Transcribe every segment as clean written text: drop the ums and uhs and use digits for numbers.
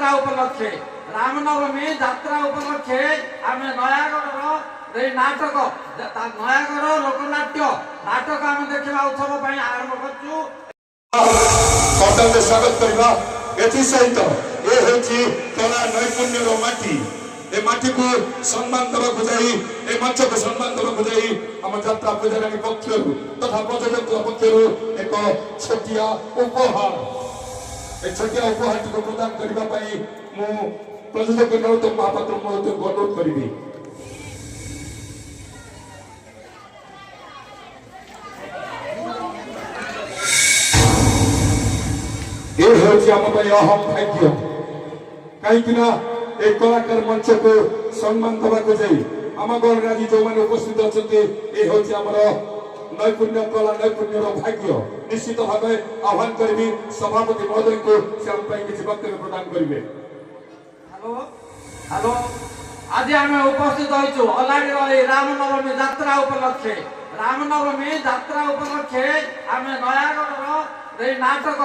যাত্রা উপলক্ষে রামনবমী যাত্রা উপলক্ষে আমি নয়াগড়র এই নাটক নয়াগড় লোকনাট্য নাটক আমি ଦେଖିବା ଉତ୍ସବ ପାଇଁ ଆରମ୍ଭ କରୁଛୁ। କଟକରେ ସ୍ୱାଗତ କରିବା ଏଥିସହିତ ଏ ହେଉଛି କଳା ନୈପୁଣ୍ୟର ମାଟି। ଏ ମାଟିକୁ ସମ୍ମାନ ଦେବାକୁ ଯାଇ ଏ ମଞ୍ଚକୁ ସମ୍ମାନ ଦେବାକୁ ଯାଇ ଆମ ଯାତ୍ରା ପୂଜାରାଣୀ ପକ୍ଷରୁ ତଥା ପ୍ରଯୋଜକ ପକ୍ଷରୁ ଏକ ଛୋଟିଆ ଉପହାର ଏ ଛୋଟିଆ ଉପହାରଟିକୁ ପ୍ରଦାନ କରିବା ପାଇଁ ମୁଁ ପ୍ରଯୋଜକ ନରୋତ୍ତମ ମହାପାତ୍ର ମହୋଦୟଙ୍କୁ ଅନୁରୋଧ କରିବି। ये होची आम अहम भाग्य कहीं ए कलाकार मंच को सम्मान देवाक जाई आम गण आज जो मैंने उपस्थित अच्छा ये हूँ आमर नैपुण्य कला नैपुण्यर भाग्य निश्चित भाव आह्वान करी सभापति महोदय को से आम किसी वक्तव्य प्रदान करेंगे। हेलो हेलो आज आम उपस्थित होइछु अलाड़ी रामनवमी यात्रा उपलक्षे रामनवमी यात्रा उपलक्षे आम नयागढ़ नाटक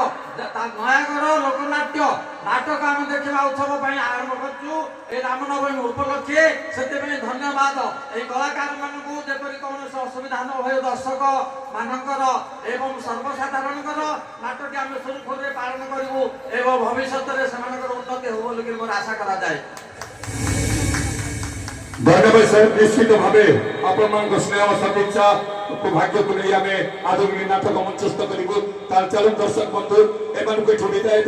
नयागढ़ लोकनाट्य नाटक आम देखा उत्सव आरंभ करूँ रामनवमी उपलक्षे से धन्यवाद ये कलाकार मानू जपरी कौन असुविधा न हो दर्शक मानकर एवं सर्वसाधारण नाटक आम सुरखुर पालन करूँ एवं भविष्य में से उन्नति हो बोलिक मोर आशा करा जाए। धन्यवाद सर निश्चित भाव आपण स्नेह सदिच्छा भाग्य को नहीं आम आधुनिक नाटक मंचस्थ करूँ चलू दर्शक बंधु एम विदाय